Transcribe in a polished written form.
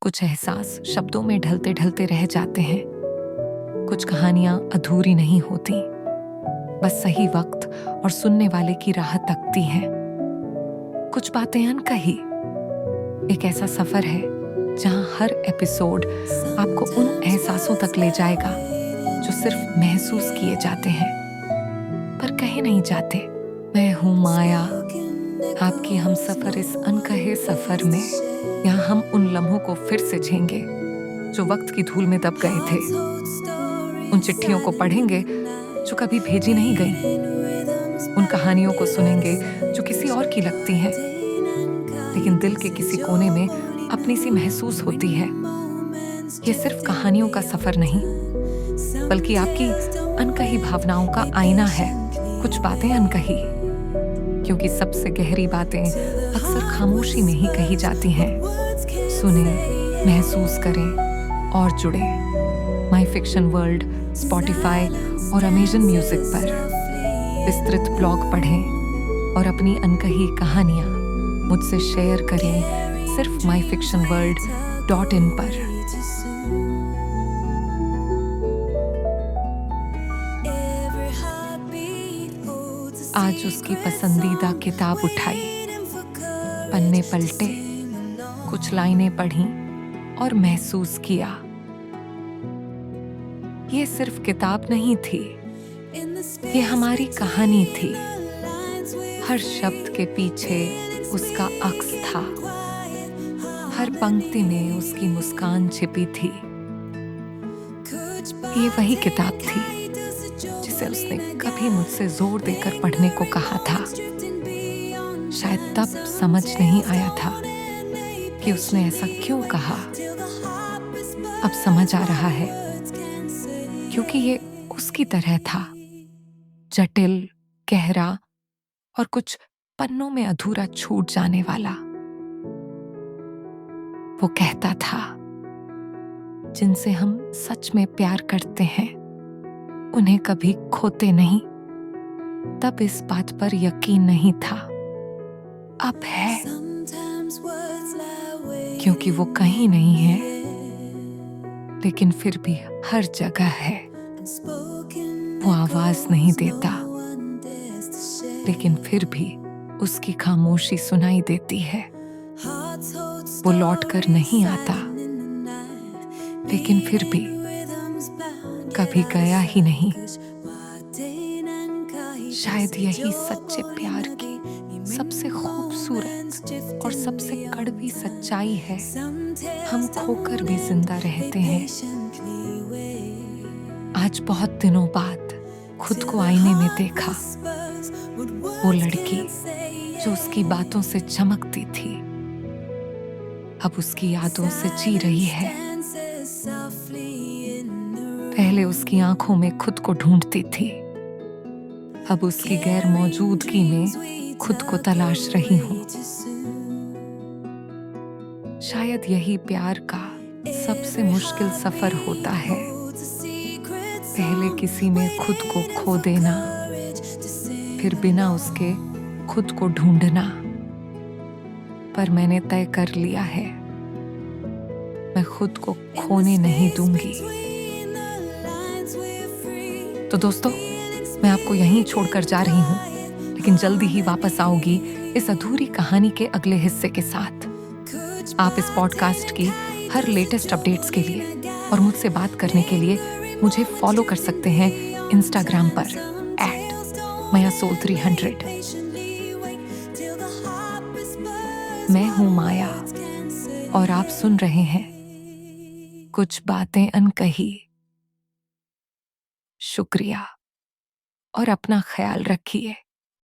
कुछ एहसास शब्दों में ढलते ढलते रह जाते हैं। कुछ कहानियां अधूरी नहीं होती, बस सही वक्त और सुनने वाले की राह तकती हैं। कुछ बातें अनकही एक ऐसा सफर है जहां हर एपिसोड आपको उन एहसासों तक ले जाएगा जो सिर्फ महसूस किए जाते हैं पर कहे नहीं जाते। मैं हूं माया, आपकी हम सफर इस अनकहे सफर में। यहाँ हम उन लम्हों को फिर से झेंगे जो वक्त की धूल में दब गए थे। उन चिट्ठियों को पढ़ेंगे जो कभी भेजी नहीं गई। उन कहानियों को सुनेंगे जो किसी और की लगती हैं, लेकिन दिल के किसी कोने में अपनी सी महसूस होती है। ये सिर्फ कहानियों का सफर नहीं, बल्कि आपकी अनकही भावनाओं का आईना है। कुछ बातें अनकही, क्योंकि सबसे गहरी बातें अक्सर खामोशी में ही कही जाती हैं। सुने, महसूस करें और जुड़े। माई फिक्शन वर्ल्ड स्पॉटिफाई और अमेजन म्यूजिक पर विस्तृत ब्लॉग पढ़ें और अपनी अनकही कहानियां मुझसे शेयर करें सिर्फ myfictionworld.in पर। आज उसकी पसंदीदा किताब उठाई, पन्ने पलटे, कुछ लाइनें पढ़ी और महसूस किया। ये सिर्फ किताब नहीं थी, ये हमारी कहानी थी। हर शब्द के पीछे उसका अक्स था, हर पंक्ति में उसकी मुस्कान छिपी थी। ये वही किताब थी जिसे उसने कभी मुझसे जोर देकर पढ़ने को कहा था। शायद तब समझ नहीं आया था कि उसने ऐसा क्यों कहा। अब समझ आ रहा है, क्योंकि ये उसकी तरह था, जटिल, गहरा और कुछ पन्नों में अधूरा छूट जाने वाला। वो कहता था, जिनसे हम सच में प्यार करते हैं उन्हें कभी खोते नहीं। तब इस बात पर यकीन नहीं था, अब है, क्योंकि वो कहीं नहीं है, लेकिन फिर भी हर जगह है। वो आवाज नहीं देता, लेकिन फिर भी उसकी खामोशी सुनाई देती है। वो लौट कर नहीं आता, लेकिन फिर भी कभी गया ही नहीं। शायद यही सच्चे प्यार की सबसे खूबसूरत और सबसे कड़वी सच्चाई है। हम खोकर भी जिंदा रहते हैं। आज बहुत दिनों बाद खुद को आईने में देखा। वो लड़की जो उसकी बातों से चमकती थी, अब उसकी यादों से जी रही है। पहले उसकी आंखों में खुद को ढूंढती थी, अब उसकी गैर मौजूदगी में खुद को तलाश रही हूं। शायद यही प्यार का सबसे मुश्किल सफर होता है। पहले किसी में खुद को खो देना, फिर बिना उसके खुद को ढूंढना। पर मैंने तय कर लिया है, मैं खुद को खोने नहीं दूंगी। तो दोस्तों, मैं आपको यहीं छोड़कर जा रही हूं, लेकिन जल्दी ही वापस आऊंगी इस अधूरी कहानी के अगले हिस्से के साथ। आप इस पॉडकास्ट की हर लेटेस्ट अपडेट्स के लिए और मुझसे बात करने के लिए मुझे फॉलो कर सकते हैं इंस्टाग्राम पर @mayasoul300। मैं हूं माया और आप सुन रहे हैं कुछ बातें अनकही। शुक्रिया और अपना ख्याल रखिए।